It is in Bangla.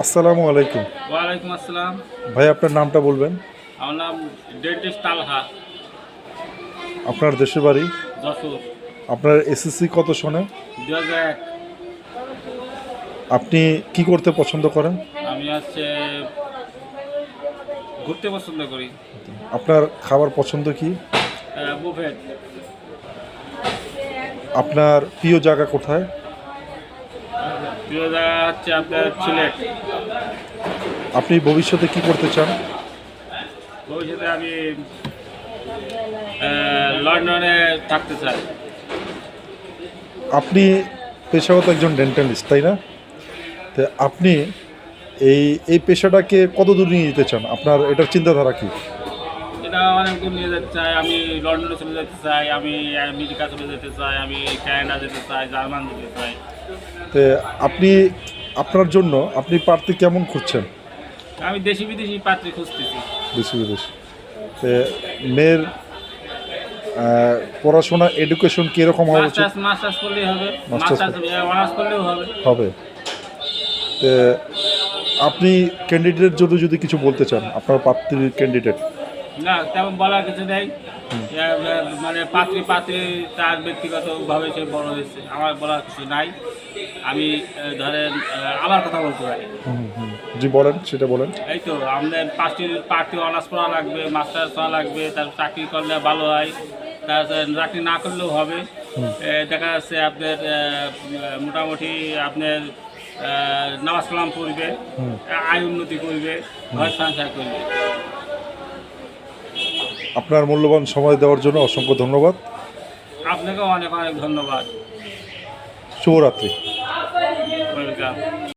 আসসালামু আলাইকুম। ওয়ালাইকুম আসসালাম। ভাই আপনার নামটা বলবেন? আমার নাম ডেন্টিস্ট তালহা, আপনার দেশের বাড়ি? যশোর। আপনার এসএসসি কত সনে? 2001। আপনি কি করতে পছন্দ করেন? আমি ঘুরতে পছন্দ করি। আপনার খাবার পছন্দ কি? বুফেট। আপনার প্রিয় জায়গা কোথায়? প্রিয় জায়গা হচ্ছে আপনার সিলেট। আপনি ভবিষ্যতে কি করতে চান? ভবিষ্যতে আমি লন্ডনে থাকতে চাই। আপনি পেশাগত একজন ডেন্টালিস্ট, তাই না? তো আপনি এই এই পেশাটাকে কত দূর নিয়ে যেতে চান? আপনার এটার চিন্তাধারা কি? এটা অনেক দূর নিয়ে যেতে চাই। আমি লন্ডনে চলে যেতে চাই, আমি আমেরিকা চলে যেতে চাই, আমি কানাডা যেতে চাই, জার্মান যেতে চাই। তো আপনি আপনার জন্য আপনি প্রার্থী কেমন খুঁজছেন? আমি দেশি বিদেশি পাত্রী খুঁজতেছি। দেশি বিদেশ। তো মেয়ের পড়াশোনা এডুকেশন কীরকম হওয়া উচিত? মাস্টার্স করলেই হবে, মাস্টার্স অনার্স করলেও হবে। হবে। তো আপনি ক্যান্ডিডেটের জন্য যদি কিছু বলতে চান, আপনার প্রার্থীর ক্যান্ডিডেট। না, তেমন বলার কিছু নেই। মানে পাত্রী তার ব্যক্তিগতভাবে সে বড় হয়েছে, আমার বলার কিছু নাই। আমি ধরেন আমার কথা বলতে পারি। জি বলেন, সেটা বলেন। এই তো আমাদের পার্টি অনার্স পড়া লাগবে, মাস্টার্স পড়া লাগবে, তার চাকরি করলে ভালো হয়, তার চাকরি না করলেও হবে। দেখা যাচ্ছে আপনার মোটামুটি আপনার নামাজ কালাম পড়বে, আয় উন্নতি করবে, ঘর সংসার করবে। আপনার মূল্যবান সময় দেওয়ার জন্য অসংখ্য ধন্যবাদ। আপনাকেও অনেক অনেক ধন্যবাদ। শুভরাত্রি। ওয়েলকাম।